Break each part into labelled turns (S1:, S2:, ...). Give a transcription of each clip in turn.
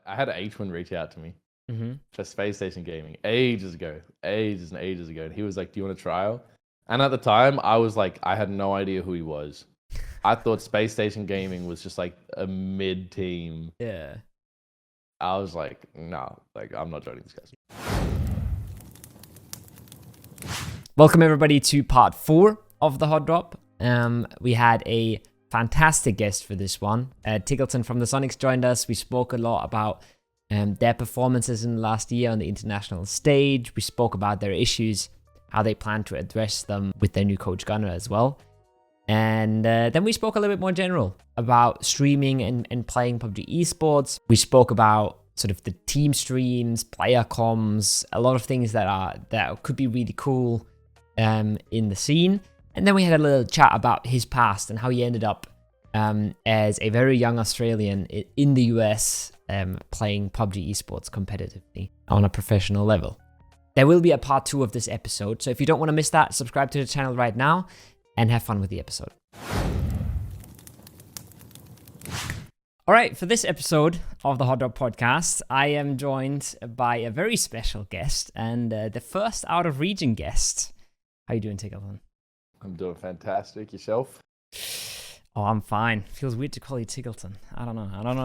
S1: I had H1 reach out to me
S2: Mm-hmm.
S1: for Space Station Gaming ages ago, ages and ages ago. And he was like, "Do you want a trial?" And at the time, I was like, I had no idea who he was. I thought Space Station Gaming was just like a mid team.
S2: Yeah.
S1: I was like, no, like I'm not joining this guys.
S2: Welcome everybody to part 4 of the Hot Drop. We had a fantastic guest for this one. Tiggleton from the Sonics joined us. We spoke a lot about their performances in the last year on the international stage. We spoke about their issues, how they plan to address them with their new coach Gunnar as well. And then we spoke a little bit more general about streaming and playing PUBG esports. We spoke about sort of the team streams, player comms, a lot of things that could be really cool in the scene. And then we had a little chat about his past and how he ended up as a very young Australian in the US playing PUBG esports competitively on a professional level. There will be a part 2 of this episode, so if you don't want to miss that, subscribe to the channel right now and have fun with the episode. All right, for this episode of the Hot Dog Podcast, I am joined by a very special guest and the first out of region guest. How you doing, Tiggleton?
S1: I'm doing fantastic. Yourself?
S2: Oh, I'm fine. Feels weird to call you Tiggleton. I don't know. I don't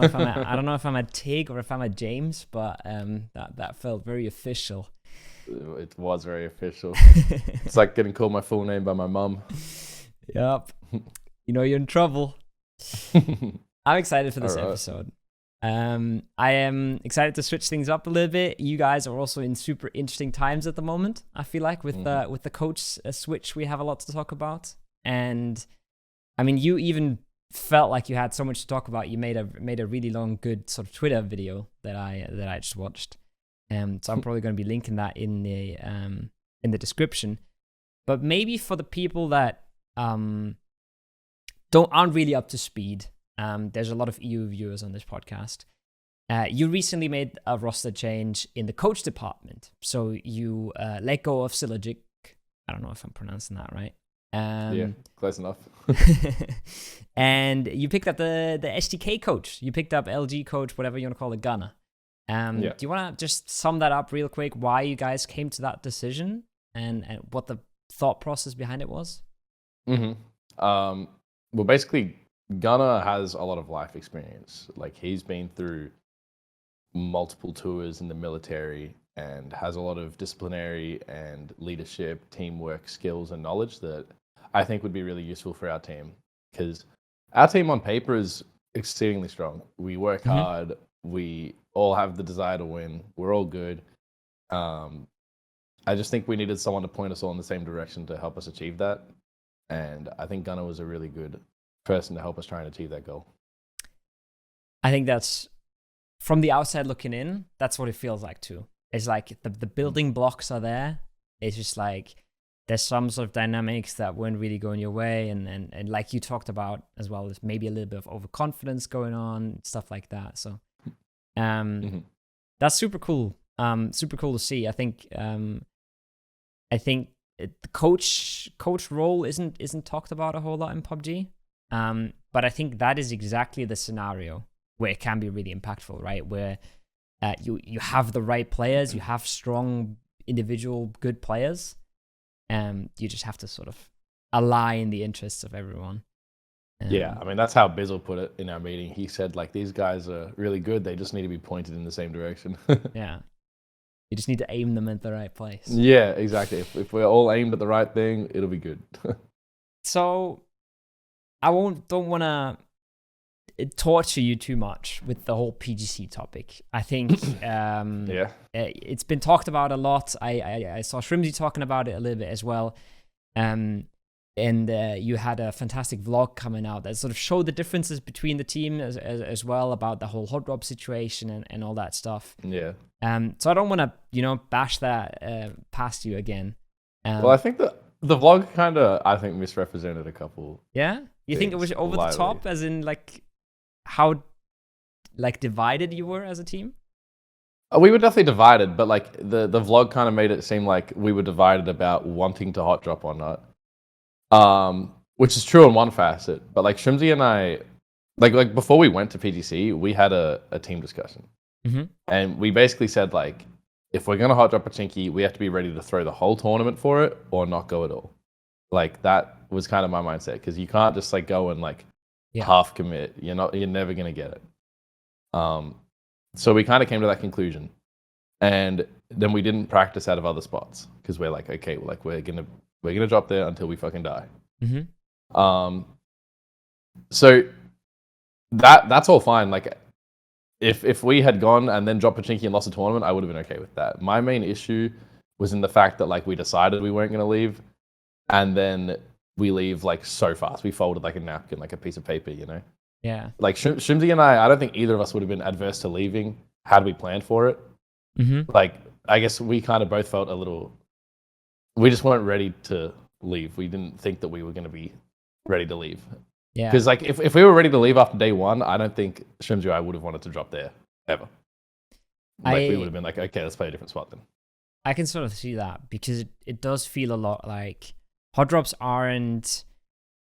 S2: know if I'm a Tig or if I'm a James, but that felt very official.
S1: It was very official. It's like getting called my full name by my mum.
S2: Yep. You know you're in trouble. I'm excited for this episode. I am excited to switch things up a little bit. You guys are also in super interesting times at the moment. I feel like with the coach switch, we have a lot to talk about. And I mean, you even felt like you had so much to talk about. You made a really long, good sort of Twitter video that I just watched. So I'm probably going to be linking that in the description. But maybe for the people that aren't really up to speed, there's a lot of EU viewers on this podcast. You recently made a roster change in the coach department. So you let go of Silogic. I don't know if I'm pronouncing that right.
S1: Yeah, close enough.
S2: And you picked up the SDK coach. You picked up LG coach, whatever you want to call it, Gunnar. Do you want to just sum that up real quick, why you guys came to that decision and what the thought process behind it was?
S1: Well, basically, Gunnar has a lot of life experience. Like, he's been through multiple tours in the military and has a lot of disciplinary and leadership, teamwork skills and knowledge that I think would be really useful for our team. Because our team on paper is exceedingly strong. We work hard. We all have the desire to win. We're all good. I just think we needed someone to point us all in the same direction to help us achieve that. And I think Gunnar was a really good person to help us try and achieve that goal.
S2: I think that's, from the outside looking in, that's what it feels like too. It's like the building blocks are there. It's just like there's some sort of dynamics that weren't really going your way. And like you talked about as well, there's maybe a little bit of overconfidence going on, stuff like that. So that's super cool. Super cool to see. I think the coach role isn't talked about a whole lot in PUBG. But I think that is exactly the scenario where it can be really impactful, right? Where you have the right players, you have strong individual good players, you just have to sort of align the interests of everyone.
S1: Yeah, I mean, that's how Bizzle put it in our meeting. He said, like, these guys are really good. They just need to be pointed in the same direction.
S2: Yeah. You just need to aim them at the right place.
S1: Yeah, exactly. If we're all aimed at the right thing, it'll be good.
S2: So I don't want to torture you too much with the whole PGC topic. I think it's been talked about a lot. I saw Shrimzy talking about it a little bit as well. And you had a fantastic vlog coming out that sort of showed the differences between the team as well about the whole hot drop situation and all that stuff.
S1: Yeah.
S2: So I don't want to, bash that past you again.
S1: Well, I think the vlog kind of, I think, misrepresented a couple.
S2: Yeah? You think it was over the top, as in, like, how, like, divided you were as a team?
S1: We were definitely divided, but, like, the vlog kind of made it seem like we were divided about wanting to hot drop or not. Which is true in one facet, but, like, Shrimzy and I, like before we went to PGC, we had a team discussion. And we basically said, like, if we're going to hot drop Pochinki, we have to be ready to throw the whole tournament for it or not go at all. Like, that was kind of my mindset, because you can't just, like, go and, like, half commit. You're never going to get it. So we kind of came to that conclusion. And then we didn't practice out of other spots, because we're like, okay, like, we're gonna drop there until we fucking die. So that's all fine. Like, if we had gone and then dropped Pochinki and lost the tournament, I would have been okay with that. My main issue was in the fact that, like, we decided we weren't gonna leave, and then we leave, like, so fast. We folded like a napkin, like a piece of paper, you know?
S2: Yeah.
S1: Like, Shrimzy and I don't think either of us would have been adverse to leaving had we planned for it. Like, I guess we kind of both felt a little... We just weren't ready to leave. We didn't think that we were going to be ready to leave.
S2: Yeah.
S1: Because, like, if we were ready to leave after day one, I don't think Shrimzy or I would have wanted to drop there, ever. Like, we would have been like, okay, let's play a different spot then.
S2: I can sort of see that, because it does feel a lot like hot drops aren't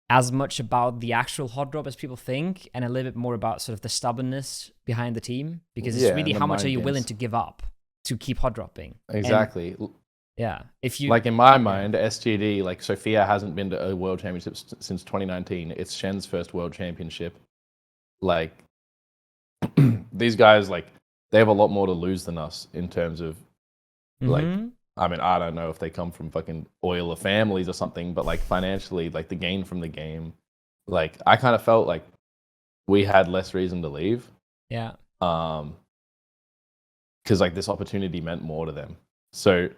S2: as much about the actual hot drop as people think, and a little bit more about sort of the stubbornness behind the team, because it's really how much are you willing to give up to keep hot dropping.
S1: Exactly.
S2: And if you,
S1: like, in my mind, SGD, like, Sophia hasn't been to a world championship since 2019. It's Shen's first world championship. Like, these guys, like, they have a lot more to lose than us in terms of, like, I mean, I don't know if they come from fucking oiler families or something, but, like, financially, like, the gain from the game, like, I kind of felt like we had less reason to leave.
S2: Yeah.
S1: Because, like, this opportunity meant more to them. So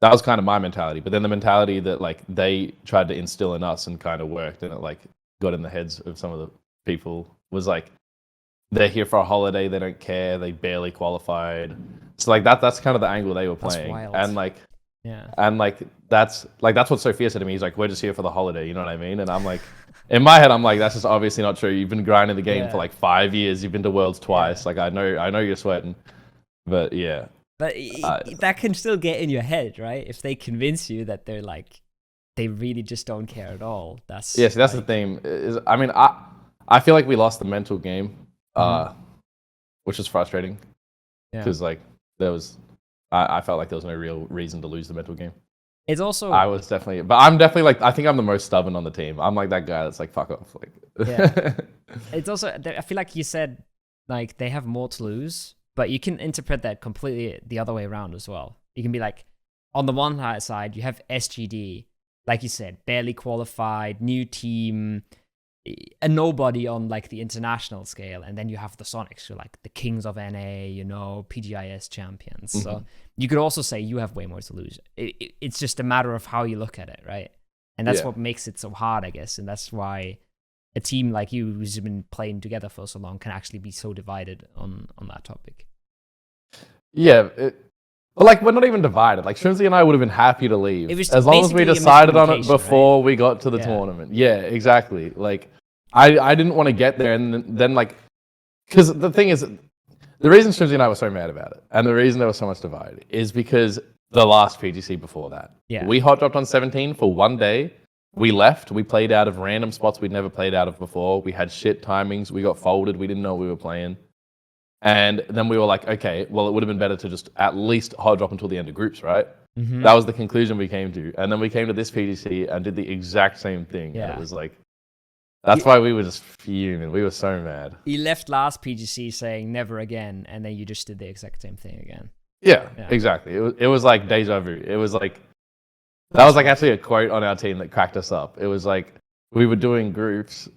S1: that was kind of my mentality. But then the mentality that, like, they tried to instill in us and kind of worked, and it, like, got in the heads of some of the people, was like, they're here for a holiday, they don't care, they barely qualified. So, like, that's kind of the angle they were playing.
S2: That's wild.
S1: And, like,
S2: yeah,
S1: and, like, that's what Sophia said to me. He's like, we're just here for the holiday, you know what I mean? And I'm like, in my head, I'm like, that's just obviously not true. You've been grinding the game for, like, 5 years. You've been to Worlds twice. Like, I know you're sweating. But yeah.
S2: But that can still get in your head, right? If they convince you that they're like, they really just don't care at all. That's
S1: yeah. See, that's like, the thing. I mean, I feel like we lost the mental game, which is frustrating. Because like I felt like there was no real reason to lose the mental game.
S2: It's also
S1: I'm definitely like, I think I'm the most stubborn on the team. I'm like that guy that's like, fuck off. Like,
S2: yeah. It's also, I feel like you said, like, they have more to lose. But you can interpret that completely the other way around as well. You can be like, on the one side, you have SGD, like you said, barely qualified, new team, a nobody on, like, the international scale. And then you have the Sonics, who are like the kings of NA, you know, PGIS champions. So you could also say you have way more to lose. It's just a matter of how you look at it, right? And that's what makes it so hard, I guess. And that's why a team like you, who's been playing together for so long, can actually be so divided on that topic.
S1: Yeah, but, like, we're not even divided. Like, Shrimzy and I would have been happy to leave as long as we decided on it before we got to the tournament. Yeah, exactly. Like, I didn't want to get there and then like, because the thing is, the reason Shrimzy and I were so mad about it, and the reason there was so much divided, is because the last PGC before that, we hot dropped on 17 for 1 day. We left. We played out of random spots we'd never played out of before. We had shit timings. We got folded. We didn't know we were playing. And then we were like, okay, well, it would have been better to just at least hot drop until the end of groups, right? That was the conclusion we came to. And then we came to this PGC and did the exact same thing. Yeah. And it was like, that's why we were just fuming. We were so mad.
S2: You left last PGC saying never again, and then you just did the exact same thing again.
S1: Yeah. Exactly. It was like deja vu. It was like, that was like actually a quote on our team that cracked us up. It was like, we were doing groups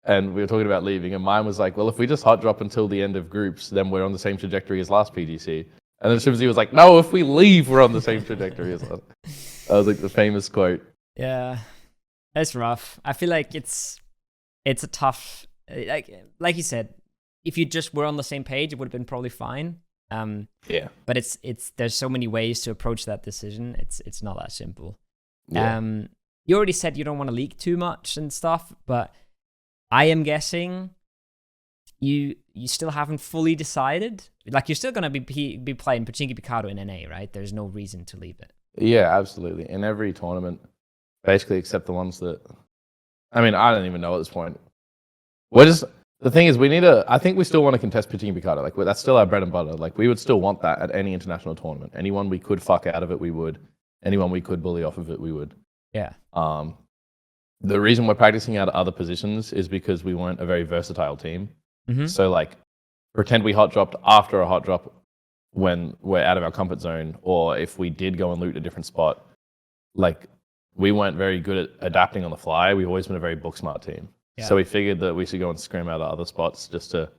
S1: and we were talking about leaving, and mine was like, well, if we just hot drop until the end of groups, then we're on the same trajectory as last PGC. And then Shrimzy was like, no, if we leave, we're on the same trajectory as last. That was like the famous quote.
S2: Yeah, that's rough. I feel like it's a tough, like you said, if you just were on the same page, it would have been probably fine.
S1: Yeah.
S2: But it's there's so many ways to approach that decision. It's not that simple.
S1: Yeah.
S2: You already said you don't want to leak too much and stuff, but I am guessing you still haven't fully decided. Like, you're still gonna be playing Pochinki Pecado in NA, right? There's no reason to leave it.
S1: Yeah, absolutely. In every tournament, basically, except the ones that, I mean, I don't even know at this point. The thing is, I think we still want to contest Pochinki Pecado. Like, that's still our bread and butter. Like, we would still want that at any international tournament. Anyone we could fuck out of it, we would. Anyone we could bully off of it, we would.
S2: Yeah.
S1: The reason we're practicing out of other positions is because we weren't a very versatile team.
S2: Mm-hmm.
S1: So, like, pretend we hot dropped after a hot drop when we're out of our comfort zone, or if we did go and loot a different spot, like, we weren't very good at adapting on the fly. We've always been a very book smart team. Yeah. So we figured that we should go and scrim out of other spots just to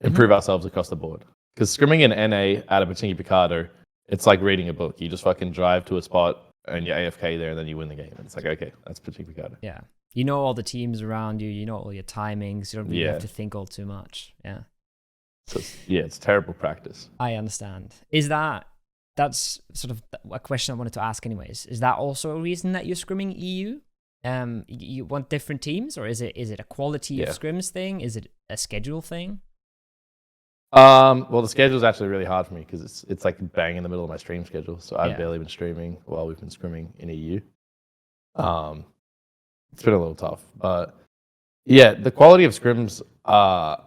S1: improve ourselves across the board. Because scrimming in NA out of Pochinki Pecado, it's like reading a book. You just fucking drive to a spot and you're AFK there and then you win the game. And it's like, okay, that's Pochinki Pecado.
S2: Yeah. You know all the teams around you. You know all your timings. You don't really have to think all too much. Yeah.
S1: So it's terrible practice.
S2: I understand. That's sort of a question I wanted to ask anyways. Is that also a reason that you're scrimming EU? You want different teams, or is it a quality of scrims thing? Is it a schedule thing?
S1: Well, the schedule is actually really hard for me because it's like bang in the middle of my stream schedule. So I've barely been streaming while we've been scrimming in EU. It's been a little tough, but yeah, the quality of scrims are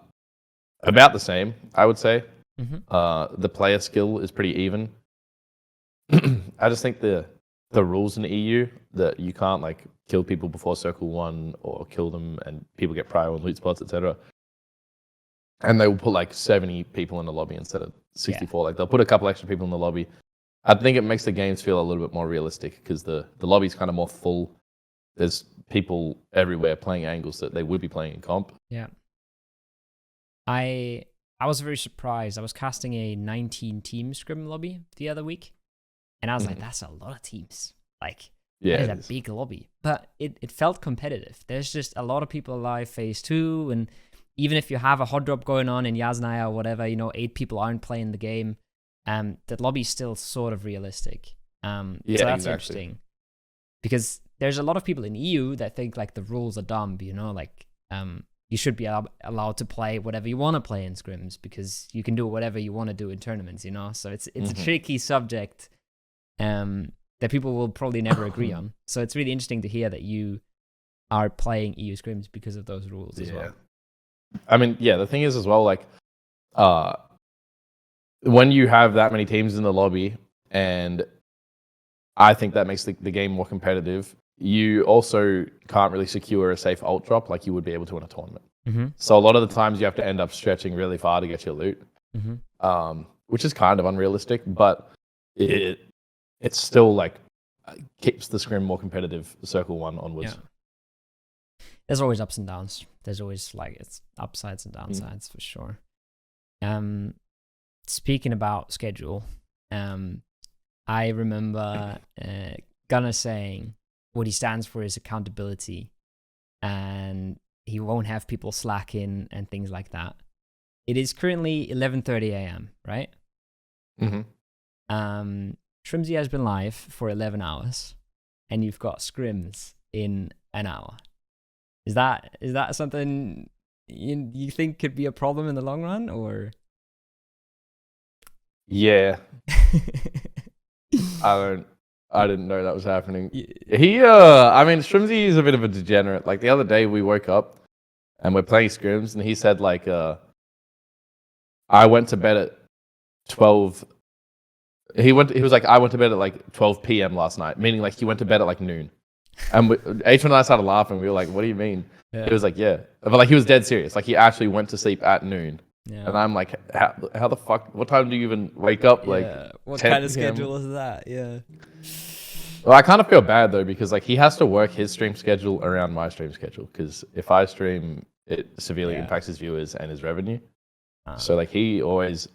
S1: about the same, I would say. The player skill is pretty even. I just think the rules in the EU that you can't like kill people before circle 1 or kill them and people get prio on loot spots, etc. And they will put like 70 people in the lobby instead of 64. Like they'll put a couple extra people in the lobby. I think it makes the games feel a little bit more realistic because the lobby's kind of more full. There's people everywhere playing angles that they would be playing in comp.
S2: Yeah. I was very surprised. I was casting a 19 team scrim lobby the other week. And I was like, that's a lot of teams. Like, that is a big lobby. But it felt competitive. There's just a lot of people alive phase 2. And even if you have a hot drop going on in Yasnaya or whatever, 8 people aren't playing the game, the lobby's still sort of realistic. So that's interesting. Because there's a lot of people in EU that think, like, the rules are dumb, like, you should be allowed to play whatever you want to play in scrims because you can do whatever you want to do in tournaments, So it's a tricky subject that people will probably never agree on. So it's really interesting to hear that you are playing EU scrims because of those rules as well.
S1: I mean, the thing is as well, like, when you have that many teams in the lobby, and I think that makes the game more competitive, you also can't really secure a safe ult drop like you would be able to in a tournament. So a lot of the times you have to end up stretching really far to get your loot, which is kind of unrealistic, but it's still like keeps the scrim more competitive circle 1 onwards.
S2: Yeah. There's always ups and downs. There's always like it's upsides and downsides for sure. Speaking about schedule, I remember Gunnar saying what he stands for is accountability, and he won't have people slacking and things like that. It is currently 11:30 a.m., right? Shrimzy has been live for 11 hours, and you've got scrims in an hour. Is that something you think could be a problem in the long run, or?
S1: Yeah. I didn't know that was happening. I mean, Shrimzy is a bit of a degenerate. Like the other day we woke up and we're playing scrims and he said like, I went to bed at 12. He was like, I went to bed at like 12 p.m. last night, meaning like he went to bed at like noon. And H and I started laughing. We were like, what do you mean? Yeah. He was like, yeah. But like he was dead serious. Like he actually went to sleep at noon. Yeah. And I'm like, how the fuck? What time do you even wake up? Like,
S2: what kind of schedule is that? Yeah.
S1: Well, I kind of feel bad though because like he has to work his stream schedule around my stream schedule because if I stream, it severely impacts his viewers and his revenue. So like he always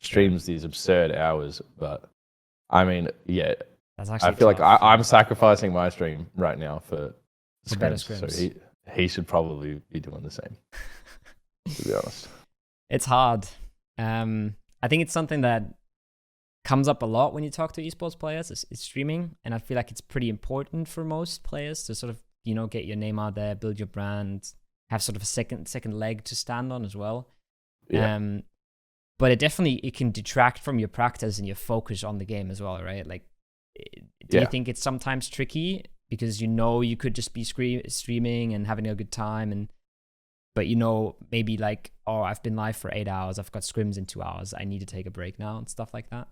S1: streams these absurd hours, but I mean,
S2: that's actually
S1: I feel like I'm sacrificing my stream right now for
S2: better
S1: scrims. So he should probably be doing the same. To be honest.
S2: It's hard. I think it's something that comes up a lot when you talk to esports players. It's streaming, and I feel like it's pretty important for most players to sort of get your name out there, build your brand, have sort of a second leg to stand on as well. Yeah. But it can detract from your practice and your focus on the game as well, right? Like, do you think it's sometimes tricky because you could just be streaming and having a good time, and but you know, maybe like, oh, I've been live for 8 hours, I've got scrims in 2 hours, I need to take a break now and stuff like that?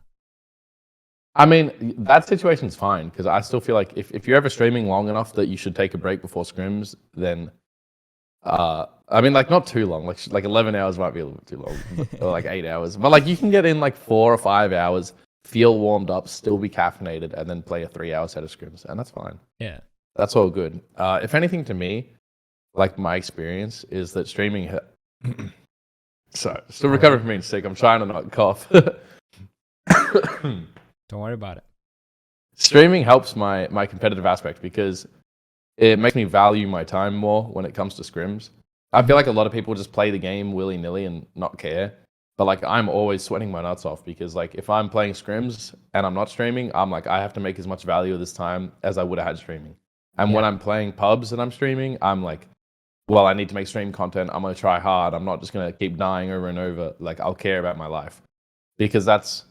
S1: I mean, that situation's fine because I still feel like if you're ever streaming long enough that you should take a break before scrims, then I mean, like not too long, like 11 hours might be a little bit too long, or like 8 hours, but like you can get in like 4 or 5 hours, feel warmed up, still be caffeinated, and then play a 3-hour set of scrims, and that's fine.
S2: Yeah.
S1: That's all good. If anything, to me, like my experience is that streaming. So, still recovering from being sick. I'm trying to not cough.
S2: Don't worry about it.
S1: Streaming helps my competitive aspect because it makes me value my time more when it comes to scrims. I feel like a lot of people just play the game willy-nilly and not care. But like I'm always sweating my nuts off because like if I'm playing scrims and I'm not streaming, I'm like I have to make as much value of this time as I would have had streaming. And when I'm playing pubs and I'm streaming, I'm like, well, I need to make stream content. I'm gonna try hard. I'm not just gonna keep dying over and over. Like I'll care about my life because that's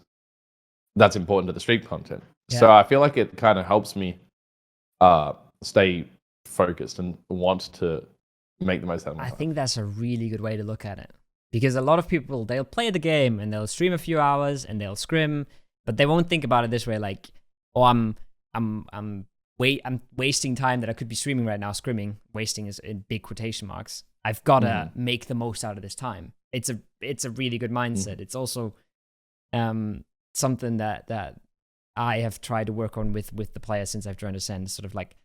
S1: important to the stream content.
S2: Yeah.
S1: So I feel like it kind of helps me stay focused and want to make the most out of my
S2: I
S1: time.
S2: think that's a really good way to look at it, because a lot of people, they'll play the game and they'll stream a few hours and they'll scrim, but they won't think about it this way, like, oh, I'm wasting time that I could be streaming right now. Scrimming, wasting is in big quotation marks. I've got to make the most out of this time. It's a really good mindset. It's also something that I have tried to work on with the players since I've joined Ascend. Sort of like,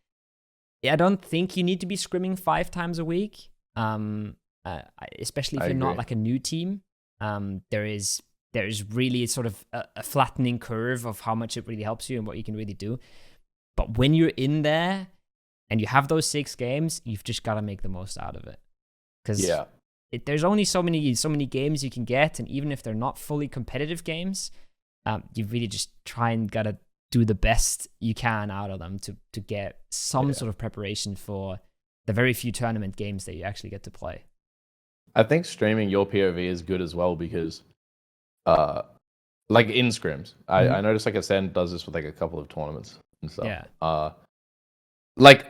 S2: I don't think you need to be scrimming 5 times a week, especially if you're not like a new team. There is really sort of a flattening curve of how much it really helps you and what you can really do. But when you're in there and you have those 6 games, you've just got to make the most out of it. Because there's only so many games you can get, and even if they're not fully competitive games, you really just try and gotta do the best you can out of them to get some sort of preparation for the very few tournament games that you actually get to play.
S1: I think streaming your POV is good as well because, like in scrims, I noticed like Ascend does this with like a couple of tournaments and stuff.
S2: Yeah.
S1: Like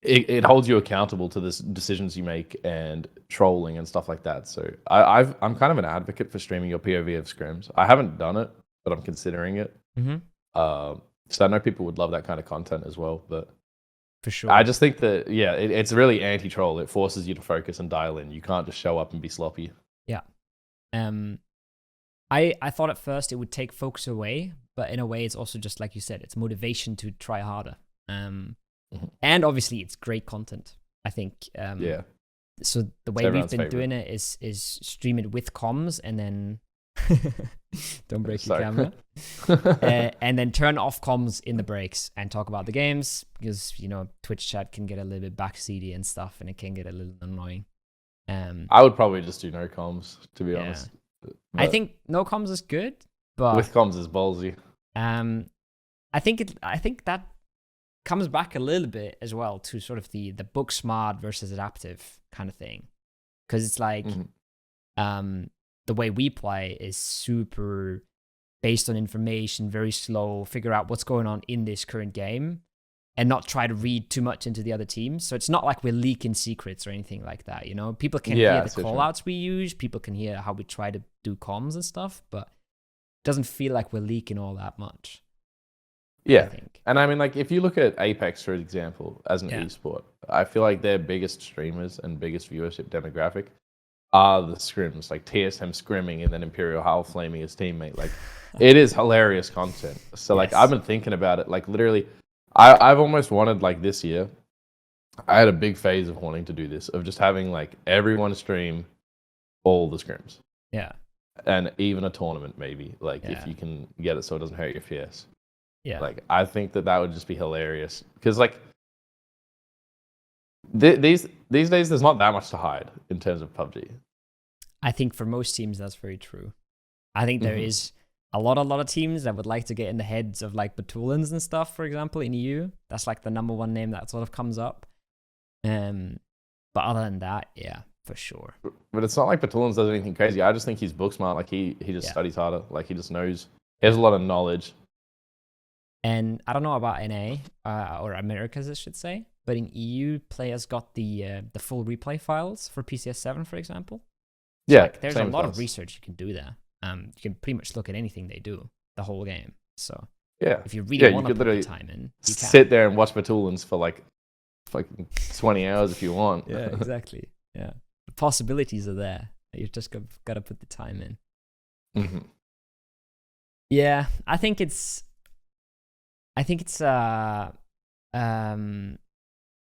S1: it holds you accountable to the decisions you make and trolling and stuff like that. So I'm kind of an advocate for streaming your POV of scrims. I haven't done it, but I'm considering it. So I know people would love that kind of content as well, but
S2: for sure,
S1: I just think that it's really anti-troll. It forces you to focus and dial in. You can't just show up and be sloppy.
S2: Yeah. I thought at first it would take focus away, but in a way it's also just like you said, it's motivation to try harder. And obviously it's great content, I think. So the way we've been doing it is stream it with comms and then don't break your camera. And then turn off comms in the breaks and talk about the games, because you know Twitch chat can get a little bit backseaty and stuff, and it can get a little annoying.
S1: I would probably just do no comms, to be honest.
S2: I think no comms is good, but
S1: with comms is ballsy.
S2: I think that comes back a little bit as well to sort of the book smart versus adaptive kind of thing, because it's like the way we play is super based on information, very slow, figure out what's going on in this current game and not try to read too much into the other teams. So it's not like we're leaking secrets or anything like that, you know? People can hear the call-outs we use, people can hear how we try to do comms and stuff, but it doesn't feel like we're leaking all that much.
S1: Yeah, and I mean, like, if you look at Apex, for example, as an esport, I feel like their biggest streamers and biggest viewership demographic are the scrims, like TSM scrimming and then Imperial Howl flaming his teammate. Like, it is hilarious content. So, like, I've been thinking about it. Like, literally, I've almost wanted, like, this year, I had a big phase of wanting to do this, of just having, like, everyone stream all the scrims.
S2: Yeah.
S1: And even a tournament, maybe, like, if you can get it so it doesn't hurt your FPS.
S2: Yeah.
S1: Like, I think that would just be hilarious. Because, like, these days, there's not that much to hide in terms of PUBG.
S2: I think for most teams, that's very true. I think there is a lot of teams that would like to get in the heads of, like, Batulans and stuff, for example, in EU. That's, like, the #1 name that sort of comes up. But other than that, yeah, for sure.
S1: But it's not like Batulans does anything crazy. I just think he's book smart. Like, he just studies harder. Like, he just knows. He has a lot of knowledge.
S2: And I don't know about NA, or Americas, I should say, but in EU, players got the full replay files for PCS7, for example. So,
S1: Yeah,
S2: like, there's a
S1: same with
S2: lot of
S1: us.
S2: research you can do there. You can pretty much look at anything they do the whole game. So
S1: Yeah,
S2: if you really want to
S1: could
S2: put the
S1: literally
S2: time in, you can.
S1: sit there and watch Batulins for like fucking 20 hours if you want.
S2: Yeah, exactly. Yeah, the possibilities are there. You've just got to put the time in.
S1: Mm-hmm.
S2: Yeah, I think it's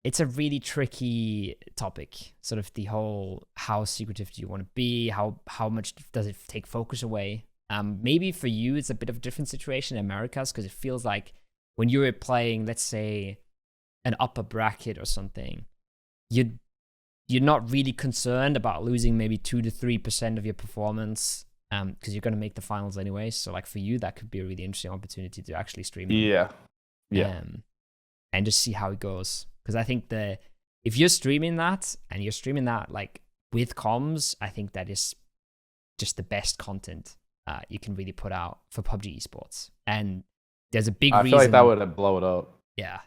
S2: it's a really tricky topic. Sort of the whole, how secretive do you want to be? How much does it take focus away? Maybe for you it's a bit of a different situation in Americas, because it feels like when you're playing, let's say, an upper bracket or something, you're not really concerned about losing maybe 2 to 3% of your performance, because you're going to make the finals anyway. So like for you, that could be a really interesting opportunity to actually stream them.
S1: Yeah.
S2: And just see how it goes. Because I think if you're streaming that, and you're streaming that like with comms, I think that is just the best content you can really put out for PUBG esports. And there's a big reason.
S1: I feel like that would blow it up.
S2: Yeah.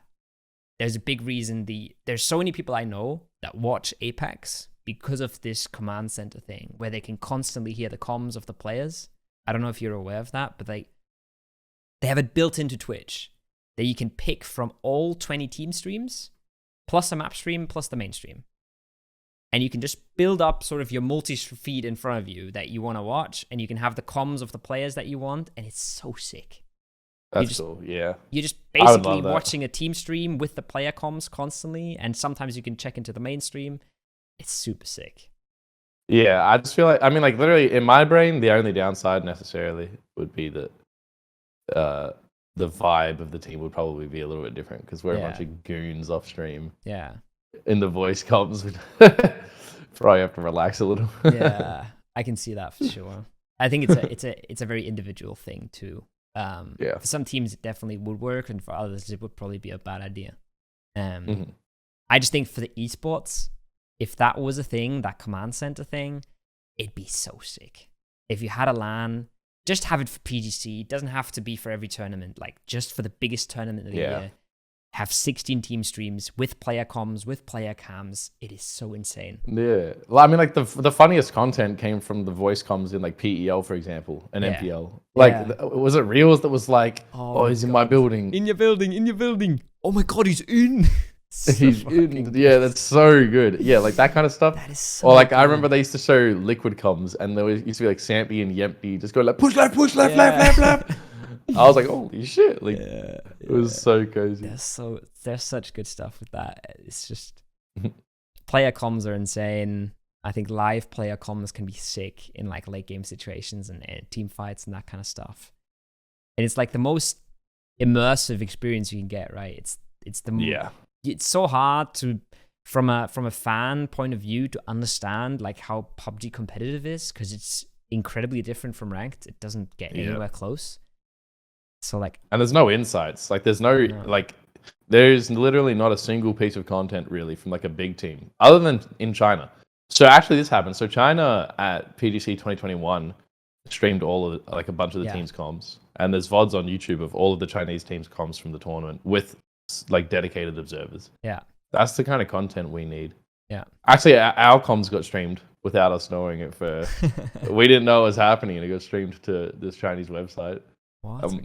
S2: There's a big reason. There's so many people I know that watch Apex because of this command center thing, where they can constantly hear the comms of the players. I don't know if you're aware of that, but they have it built into Twitch that you can pick from all 20 team streams, plus a map stream, plus the main stream. And you can just build up sort of your multi-feed in front of you that you want to watch, and you can have the comms of the players that you want, and it's so sick.
S1: That's cool, yeah.
S2: You're just basically watching a team stream with the player comms constantly, and sometimes you can check into the mainstream. It's super sick.
S1: Yeah, I just feel like, I mean, like, literally, in my brain, the only downside necessarily would be that the vibe of the team would probably be a little bit different, because we're a bunch of goons off stream.
S2: Yeah.
S1: In the voice comms, probably have to relax a little.
S2: Yeah, I can see that for sure. I think it's a very individual thing too. For some teams it definitely would work, and for others it would probably be a bad idea. I just think for the esports, if that was a thing, that command center thing, it'd be so sick. If you had a LAN, just have it for PGC. It doesn't have to be for every tournament. Like, just for the biggest tournament of the year, have 16 team streams with player comms, with player cams. It is so insane.
S1: Yeah. Well, I mean, like, the funniest content came from the voice comms in, like, PEL, for example, and MPL. Like, was it Reels that was like, oh he's in my building.
S2: In your building. Oh my God, he's in.
S1: He's in. Yeah, that's so good. Yeah, like, that kind of stuff.
S2: That is so
S1: Or, like,
S2: good.
S1: I remember they used to show liquid comms, and there used to be, like, Sampy and Yempy just go, like, push left, left. I was like, holy shit. Like, it was so cozy.
S2: There's such good stuff with that. It's just, player comms are insane. I think live player comms can be sick in like late game situations and team fights and that kind of stuff. And it's like the most immersive experience you can get, right? It's so hard to, from a fan point of view, to understand like how PUBG competitive is, because it's incredibly different from ranked. It doesn't get anywhere close. So like,
S1: and there's no insights. Like, there's no like, there's literally not a single piece of content really from like a big team, other than in China. So actually, this happened. So China at PGC 2021 streamed all of like a bunch of the teams' comms, and there's VODs on YouTube of all of the Chinese teams' comms from the tournament with like dedicated observers.
S2: Yeah,
S1: that's the kind of content we need.
S2: Yeah,
S1: actually, our comms got streamed without us knowing it. We didn't know it was happening, and it got streamed to this Chinese website.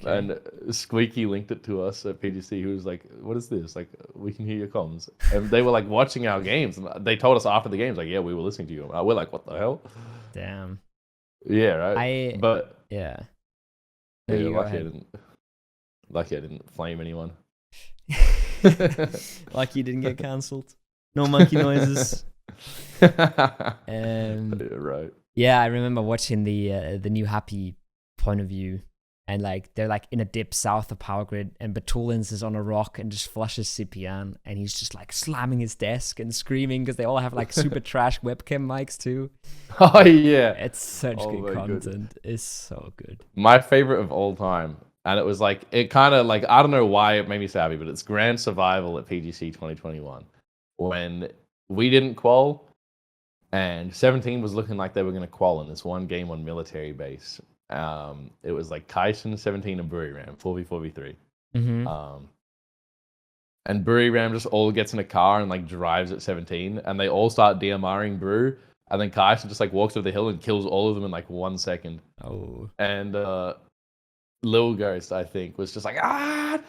S1: And Squeaky linked it to us at PGC, who was like, what is this? Like, we can hear your comms. And they were like watching our games. And they told us after the games, like, yeah, we were listening to you. And we're like, what the hell?
S2: Damn.
S1: Yeah, right? Lucky I didn't flame anyone.
S2: Lucky you didn't get cancelled. No monkey noises.
S1: Right.
S2: Yeah, I remember watching the new Happy point of view. And like they're like in a dip south of Power Grid, and Batulins is on a rock and just flushes CPN, and he's just like slamming his desk and screaming because they all have like super trash webcam mics too.
S1: Oh yeah,
S2: it's such good content. It's so good.
S1: My favorite of all time, and it kind of like, I don't know why it made me so happy, but it's Grand Survival at PGC 2021 when we didn't qual, and 17 was looking like they were going to qual in this one game on military base. It was like Kaisen, 17, and Buriram, 4v4v3. and Brewery Ram just all gets in a car and like drives at 17, and they all start DMRing Brew, and then Kaisen just like walks over the hill and kills all of them in like 1 second.
S2: Oh.
S1: And Lil Ghost, I think, was just like, ah!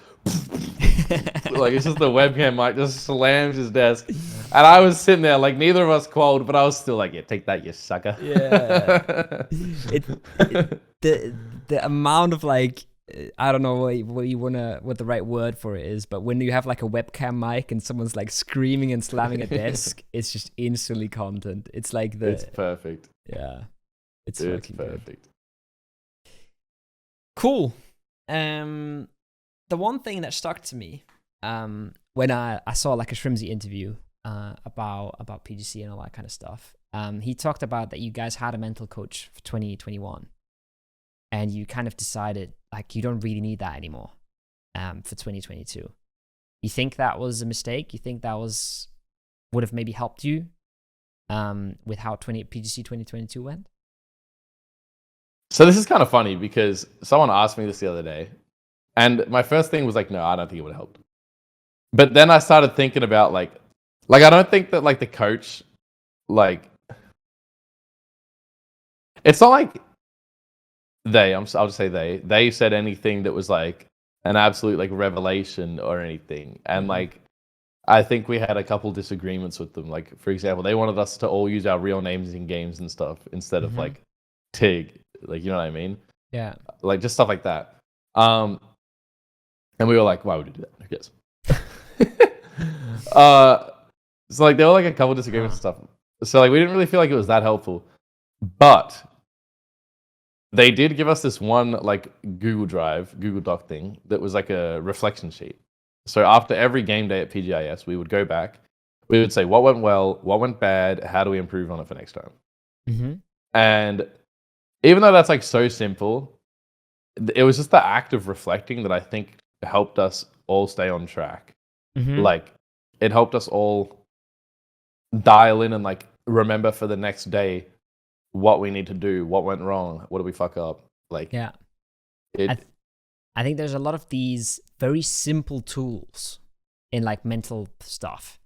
S1: Like, it's just the webcam mic just slams his desk. And I was sitting there, like, neither of us qualified, but I was still like, yeah, take that, you sucker.
S2: Yeah. The amount of, like, I don't know what the right word for it is, but when you have, like, a webcam mic and someone's, like, screaming and slamming a desk, it's just instantly content. It's like
S1: It's perfect.
S2: Yeah. It's
S1: perfect.
S2: Good. Cool. The one thing that stuck to me when I saw like a Shrimzy interview about PGC and all that kind of stuff, he talked about that you guys had a mental coach for 2021, and you kind of decided like you don't really need that anymore for 2022. You think that was a mistake? You think that would have maybe helped you with how PGC 2022 went?
S1: So this is kind of funny because someone asked me this the other day, and my first thing was like, no, I don't think it would have helped. But then I started thinking about like I don't think that like the coach, like, it's not like I'll just say they said anything that was like an absolute like revelation or anything. And like, I think we had a couple disagreements with them. Like, for example, they wanted us to all use our real names in games and stuff instead of like TIG. Like, you know what I mean?
S2: Yeah.
S1: Like, just stuff like that. And we were like, why would you do that? Who cares? So like, there were like a couple disagreements and stuff. So like, we didn't really feel like it was that helpful. But they did give us this one like Google Doc thing that was like a reflection sheet. So after every game day at PGIS, we would go back. We would say what went well, what went bad, how do we improve on it for next time? And even though that's like so simple, it was just the act of reflecting that I think helped us all stay on track. Like, it helped us all dial in and like remember for the next day what we need to do, what went wrong, what did we fuck up. Like,
S2: yeah, I think there's a lot of these very simple tools in like mental stuff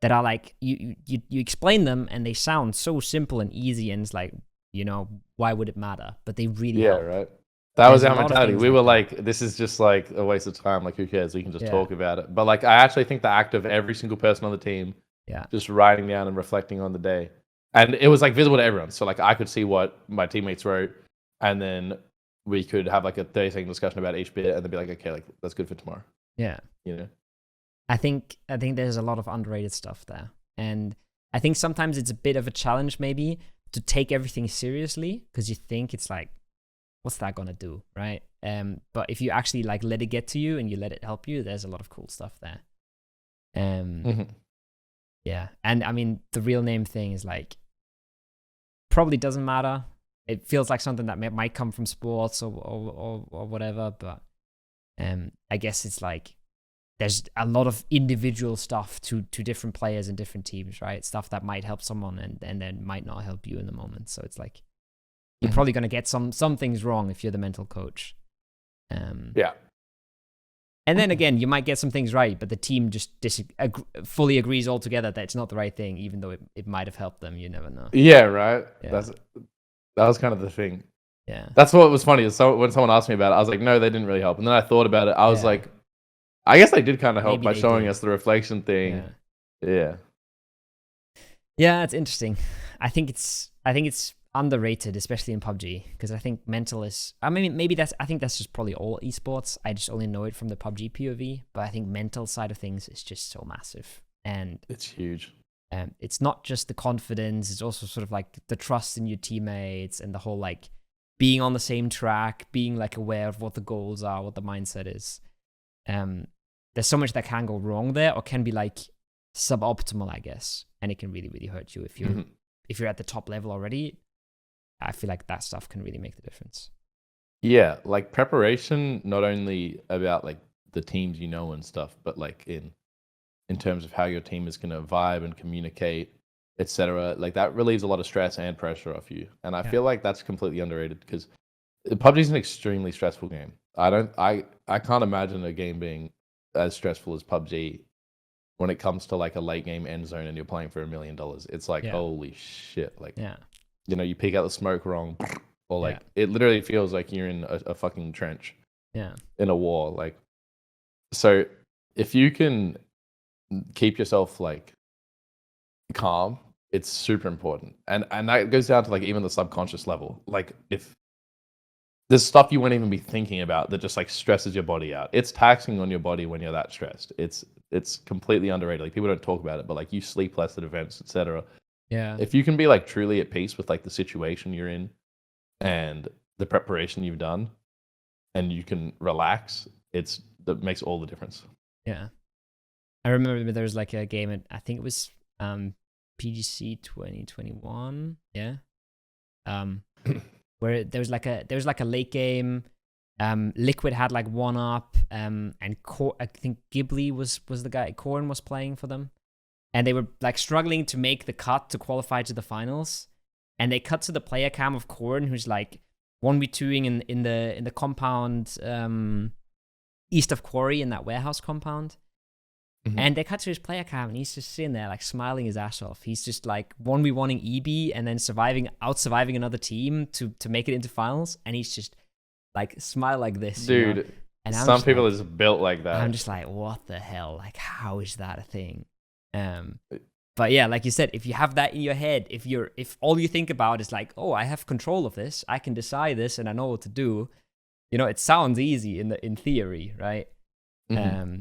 S2: that are like you explain them and they sound so simple and easy, and it's like, you know, why would it matter? But they really help.
S1: Right. That was our mentality. We were like, this is just like a waste of time. Like, who cares? We can just talk about it. But like, I actually think the act of every single person on the team just writing down and reflecting on the day, and it was like visible to everyone. So like, I could see what my teammates wrote, and then we could have like a 30-second discussion about each bit, and then be like, okay, like that's good for tomorrow. Yeah, you know.
S2: I think there's a lot of underrated stuff there, and I think sometimes it's a bit of a challenge maybe to take everything seriously because you think it's like, what's that gonna do, right? But if you actually like let it get to you and you let it help you, there's a lot of cool stuff there. Yeah, and I mean the real name thing is like probably doesn't matter. It feels like something that might come from sports or whatever, but I guess it's like there's a lot of individual stuff to different players and different teams, right? Stuff that might help someone and then might not help you in the moment. So it's like you're probably going to get some things wrong if you're the mental coach.
S1: Yeah.
S2: And then again, you might get some things right, but the team just fully agrees altogether that it's not the right thing, even though it might have helped them. You never know.
S1: Yeah, right. Yeah. That was kind of the thing.
S2: Yeah.
S1: That's what was funny. Is when someone asked me about it, I was like, no, they didn't really help. And then I thought about it. I was like, I guess they did kind of help by showing us the reflection thing. Yeah.
S2: Yeah, it's interesting. I think it's underrated, especially in PUBG, because I think mental is. I mean, I think that's just probably all esports. I just only know it from the PUBG POV, but I think mental side of things is just so massive, and
S1: it's huge.
S2: It's not just the confidence; it's also sort of like the trust in your teammates and the whole like being on the same track, being like aware of what the goals are, what the mindset is. There's so much that can go wrong there, or can be like suboptimal, I guess, and it can really, really hurt you if you're at the top level already. I feel like that stuff can really make the difference.
S1: Yeah, like preparation, not only about like the teams you know and stuff, but like in terms of how your team is going to vibe and communicate, etc. Like that relieves a lot of stress and pressure off you, and I feel like that's completely underrated because PUBG is an extremely stressful game. I can't imagine a game being as stressful as PUBG when it comes to like a late game end zone and you're playing for $1 million. It's like,
S2: Yeah.
S1: holy shit. Like,
S2: Yeah.
S1: you know, you pick out the smoke wrong, or like
S2: Yeah.
S1: it literally feels like you're in a fucking trench
S2: Yeah.
S1: in a war. Like, so if you can keep yourself like calm, it's super important. And that goes down to like even the subconscious level. Like if there's stuff you won't even be thinking about that just like stresses your body out. It's taxing on your body when you're that stressed. It's completely underrated. Like people don't talk about it, but like you sleep less at events, etc.
S2: Yeah.
S1: If you can be like truly at peace with like the situation you're in and the preparation you've done, and you can relax, that makes all the difference.
S2: Yeah. I remember there was like a game at, I think it was PGC 2021. Yeah. Where there was like a late game. Liquid had like 1-up, and I think Ghibli was the guy. Korn was playing for them, and they were like struggling to make the cut to qualify to the finals. And they cut to the player cam of Korn, who's like 1v2ing in the compound east of Quarry, in that warehouse compound.
S1: Mm-hmm.
S2: And they cut to his player cam, and he's just sitting there like smiling his ass off. He's just like 1v1ing EB and then surviving another team to make it into finals, and he's just like smile like this,
S1: dude.
S2: You know? And
S1: some people are just built like that.
S2: I'm just like, what the hell? Like, how is that a thing? But yeah, like you said, if you have that in your head, if all you think about is like, oh, I have control of this, I can decide this, and I know what to do, you know, it sounds easy in theory, right?
S1: Mm-hmm.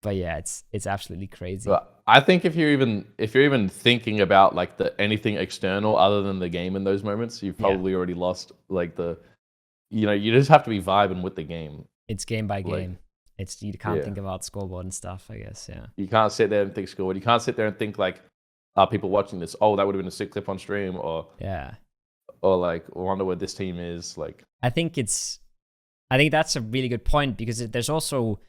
S2: But yeah, it's absolutely crazy.
S1: But I think if you're even thinking about like anything external other than the game in those moments, you've probably already lost like you just have to be vibing with the game.
S2: It's game by game. You can't think about scoreboard and stuff, I guess. Yeah.
S1: You can't sit there and think scoreboard. You can't sit there and think like, are people watching this? Oh, that would have been a sick clip on stream, or like wonder where this team is. Like,
S2: I think that's a really good point, because there's also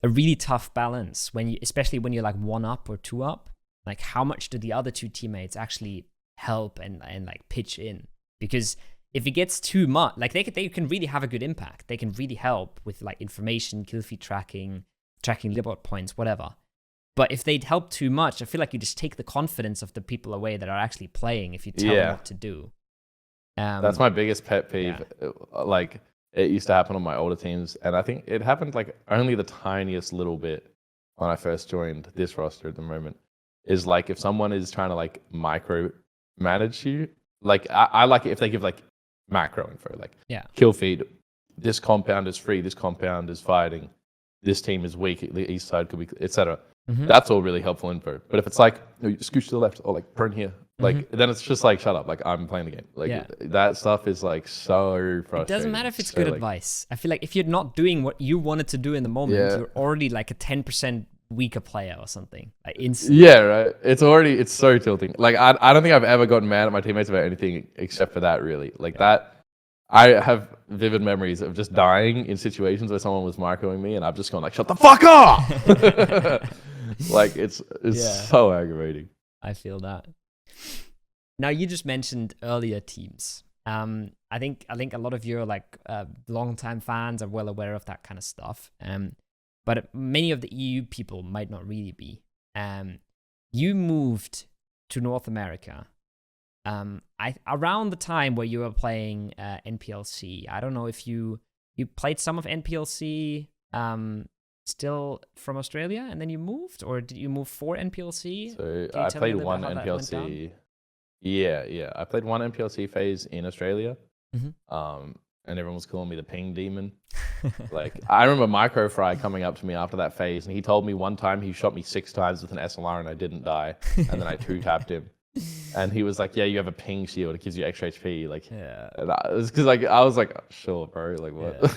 S2: a really tough balance especially when you're like 1-up or 2-up. Like, how much do the other two teammates actually help and like pitch in? Because if it gets too much, like they can really have a good impact. They can really help with like information, kill feed tracking leaderboard points, whatever. But if they'd help too much, I feel like you just take the confidence of the people away that are actually playing if you tell them what to do.
S1: That's my biggest pet peeve. Yeah. Like, it used to happen on my older teams, and I think it happened like only the tiniest little bit when I first joined this roster at the moment. Is like if someone is trying to like micro manage you, like I like it if they give like macro info, like kill feed, this compound is free, this compound is fighting, this team is weak, the east side could be, etc. Mm-hmm. That's all really helpful info. But if it's like, no, you scooch to the left, or like prone here, like then it's just like, shut up, like I'm playing the game. Like that stuff is like so frustrating.
S2: It doesn't matter if it's good advice. I feel like if you're not doing what you wanted to do in the moment, you're already like a 10% weaker player or something. Like instantly.
S1: Yeah, right. It's so tilting. Like I don't think I've ever gotten mad at my teammates about anything except for that, really. Like that, I have vivid memories of just dying in situations where someone was microing me, and I've just gone like, shut the fuck up. Like it's so aggravating.
S2: I feel that. Now, you just mentioned earlier teams. I think a lot of your like long-time fans are well aware of that kind of stuff. But many of the EU people might not really be. You moved to North America. Around the time where you were playing NPLC. I don't know if you played some of NPLC still from Australia, and then you moved, or did you move for NPLC?
S1: So I played one NPLC. Yeah. I played one NPLC phase in Australia. Mm-hmm. And everyone was calling me the ping demon. Like, I remember Microfry coming up to me after that phase, and he told me one time he shot me 6 times with an SLR and I didn't die, and then I 2-tapped him. And he was like, yeah, you have a ping shield, it gives you extra HP. Like, and it was because like I was like, oh, sure, bro, like what?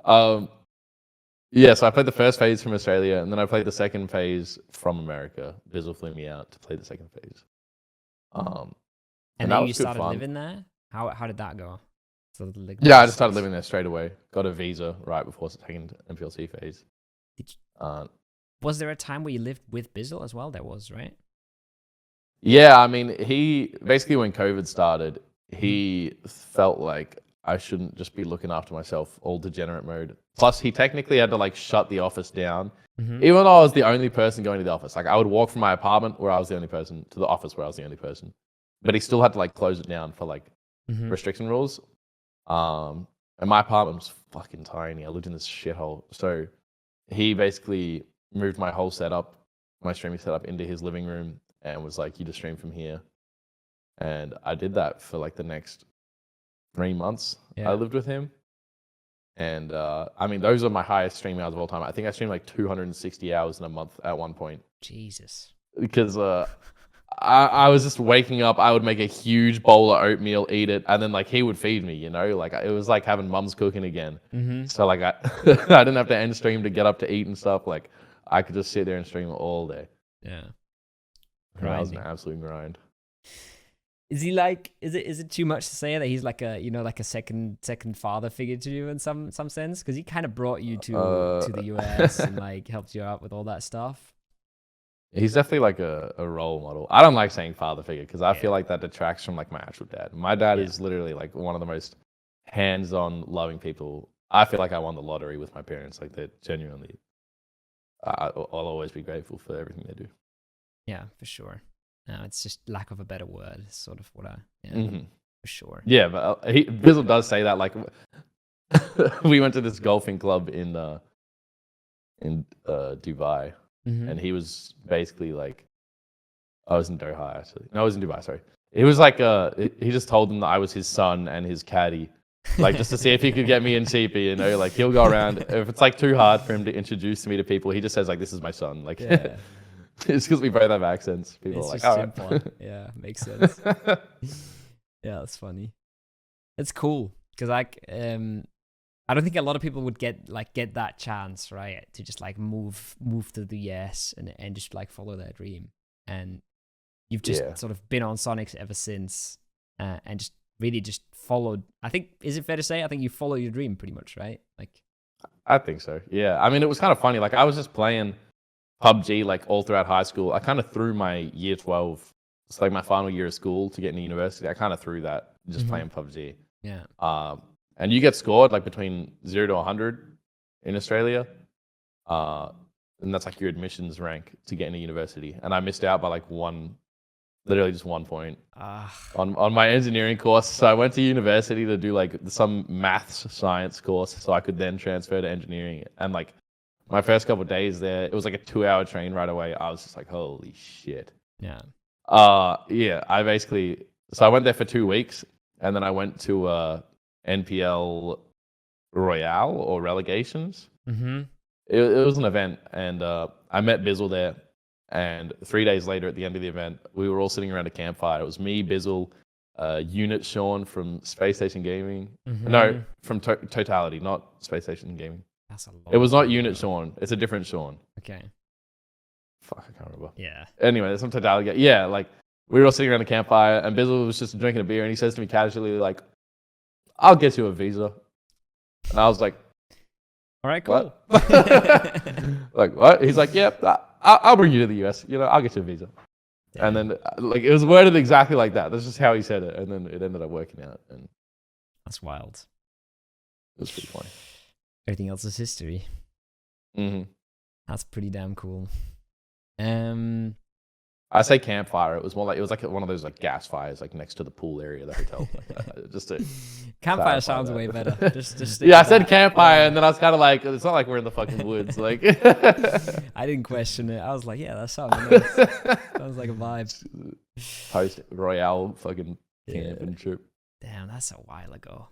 S1: So I played the first phase from Australia, and then I played the second phase from America. Visual flew me out to play the second phase.
S2: And then you started living there? How did that go?
S1: I just started living there straight away. Got a visa right before taking NPLC phase.
S2: Was there a time where you lived with Bizzle as well? There was, right?
S1: Yeah, I mean, he basically, when COVID started, he felt like I shouldn't just be looking after myself all degenerate mode. Plus, he technically had to like shut the office down, even though I was the only person going to the office. Like I would walk from my apartment where I was the only person to the office where I was the only person, but he still had to like close it down for like restriction rules. And my apartment was fucking tiny. I lived in this shithole. So he basically moved my whole setup, my streaming setup, into his living room and was like, you just stream from here. And I did that for like the next 3 months. I lived with him. And I mean, those are my highest streaming hours of all time. I think I streamed like 260 hours in a month at one point.
S2: Jesus.
S1: Because I was just waking up. I would make a huge bowl of oatmeal, eat it, and then like he would feed me. You know, like it was like having mum's cooking again. So like I I didn't have to end stream to get up to eat and stuff. Like I could just sit there and stream all day.
S2: Yeah.
S1: That was an absolute grind.
S2: Is he like? Is it too much to say that he's like a like a second father figure to you in some sense? Because he kind of brought you to the US and like helped you out with all that stuff.
S1: He's definitely like a role model. I don't like saying father figure because I feel like that detracts from like my actual dad. My dad is literally like one of the most hands-on, loving people. I feel like I won the lottery with my parents. Like they're genuinely. I'll always be grateful for everything they do.
S2: Yeah, for sure. No, it's just lack of a better word, is sort of what for sure.
S1: Yeah, but Bizzle does say that. Like, we went to this golfing club in Dubai, and he was basically like, I was in Doha actually. No, I was in Dubai. Sorry, it was like he just told them that I was his son and his caddy, like just to see if he could get me in cheaper. You know, like he'll go around if it's like too hard for him to introduce me to people. He just says like, "This is my son." Like. Yeah. It's because we both have accents. People are like, "All right."
S2: Yeah, makes sense. Yeah, that's funny. It's cool because like I don't think a lot of people would get that chance, right? To just like move to the US and just like follow their dream. And you've just sort of been on Sonics ever since, and just really just followed. I think, is it fair to say? I think you follow your dream pretty much, right? Like,
S1: I think so. Yeah. I mean, it was kind of funny. Like I was just playing PUBG like all throughout high school. I kind of threw my year 12, it's like my final year of school to get into university. I kind of threw that just playing PUBG.
S2: Yeah.
S1: And you get scored like between 0 to 100 in Australia. And that's like your admissions rank to get into university. And I missed out by like literally just 1 point on my engineering course. So I went to university to do like some maths science course so I could then transfer to engineering. And like, my first couple of days there, it was like a 2-hour train right away. I was just like, holy shit.
S2: Yeah.
S1: Yeah, so I went there for 2 weeks and then I went to NPL Royale or Relegations. It was an event and I met Bizzle there. And 3 days later at the end of the event, we were all sitting around a campfire. It was me, Bizzle, Unit Sean from Space Station Gaming. No, from Totality, not Space Station Gaming. It was not Unit Sean. It's a different Sean.
S2: Okay.
S1: Fuck, I can't remember.
S2: Yeah.
S1: Anyway, there's some Totality. Yeah, like we were all sitting around a campfire, and Bizzle was just drinking a beer, and he says to me casually, like, "I'll get you a visa." And I was like,
S2: "All right, cool."
S1: Like what? He's like, "Yep, I'll bring you to the US. You know, I'll get you a visa." Damn. And then like it was worded exactly like that. That's just how he said it, and then it ended up working out. And
S2: that's wild.
S1: It was pretty funny.
S2: Everything else is history. That's pretty damn cool.
S1: I say campfire. It was like one of those like gas fires, like next to the pool area of the hotel. Just to
S2: campfire sounds way better. Just
S1: yeah, I said campfire, and then I was kind of like, it's not like we're in the fucking woods. Like
S2: I didn't question it. I was like, yeah, that sounds nice. Sounds like a vibe.
S1: Post Royale fucking camping trip.
S2: Damn, that's a while ago.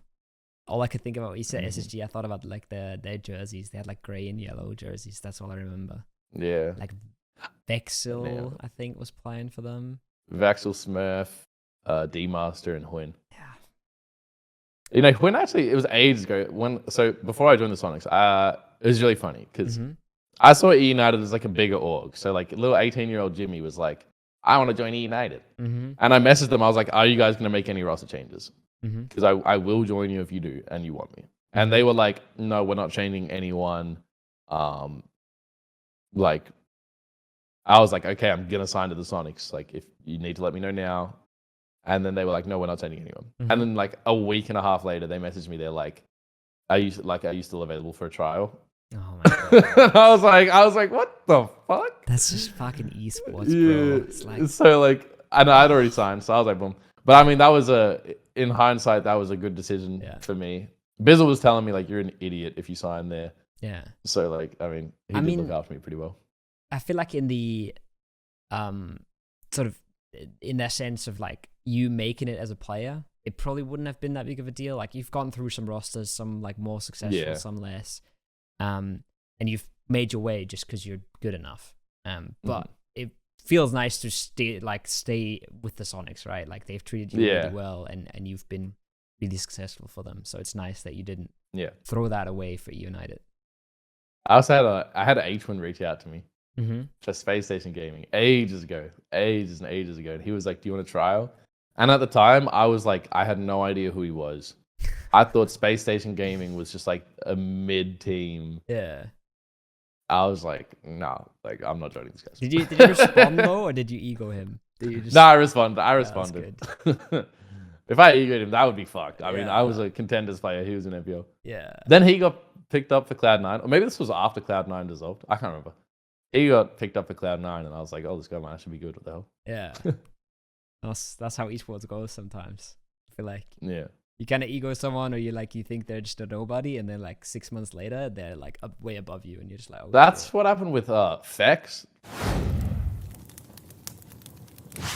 S2: All I could think about, you said SSG, I thought about like their jerseys. They had like grey and yellow jerseys. That's all I remember.
S1: Yeah.
S2: Like Vexel, I think, was playing for them.
S1: Vexel, Smurf, D-Master, and Huyn.
S2: Yeah.
S1: You know, Huyn actually, it was ages ago. Before I joined the Sonics, it was really funny because I saw eUnited as like a bigger org. So like little 18-year-old Jimmy was like, I want to join eUnited. And I messaged them. I was like, are you guys going to make any roster changes? Because I will join you if you do and you want me. And they were like, no, we're not changing anyone. Like, I was like, okay, I'm going to sign to the Sonics. Like, if you need to let me know now. And then they were like, no, we're not sending anyone.
S2: Mhm.
S1: And then like a week and a half later, they messaged me. They're like, are you still available for a trial?
S2: Oh my god.
S1: And I was like, what the fuck?
S2: That's just fucking esports,
S1: Yeah.
S2: bro. It's like,
S1: So like, and I'd already signed, so I was like, boom. But I mean, that was in hindsight, that was a good decision for me. Bizzle was telling me like, you're an idiot if you sign there.
S2: yeah.
S1: So like, I mean, he did look after me pretty well.
S2: I feel like in the sort of in that sense of like you making it as a player, it probably wouldn't have been that big of a deal. Like you've gone through some rosters, some like more successful, some less, and you've made your way just because you're good enough. But it feels nice to stay with the Sonics, right? Like they've treated you really well, and you've been really successful for them. So it's nice that you didn't throw that away for eUnited.
S1: I also had an H1 reach out to me
S2: Mm-hmm.
S1: for Space Station Gaming ages ago, ages and he was like, do you want a trial? And at the time, I was like, I had no idea who he was. I thought Space Station Gaming was just like a mid team.
S2: Yeah.
S1: I was like, no, like I'm not joining this guy.
S2: Did you respond though, or did you ego him? Did you just...
S1: No, I responded. If I egoed him, that would be fucked. I mean, I was a contenders player. He was an MPO.
S2: Yeah.
S1: Then he got picked up for Cloud9, or maybe this was after Cloud9 dissolved. I can't remember. He got picked up for Cloud9, and I was like, oh, this guy might actually be good. What the hell?
S2: Yeah. That's how esports goes sometimes. I feel like you kind of ego someone, or you think they're just a nobody, and then like 6 months later they're like way above you, and you're just like, oh,
S1: that's what happened with Fex.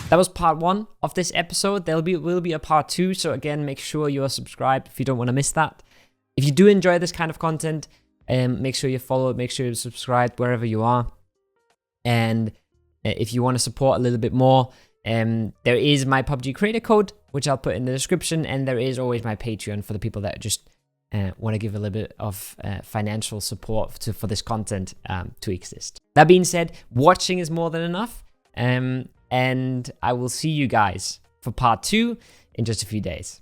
S2: That was part 1 of this episode. There will be a part 2. So again, make sure you are subscribed if you don't want to miss that. If you do enjoy this kind of content, make sure you follow, make sure you're subscribed wherever you are. And if you want to support a little bit more, there is my PUBG creator code, which I'll put in the description. And there is always my Patreon for the people that just want to give a little bit of financial support for this content to exist. That being said, watching is more than enough. And I will see you guys for part 2 in just a few days.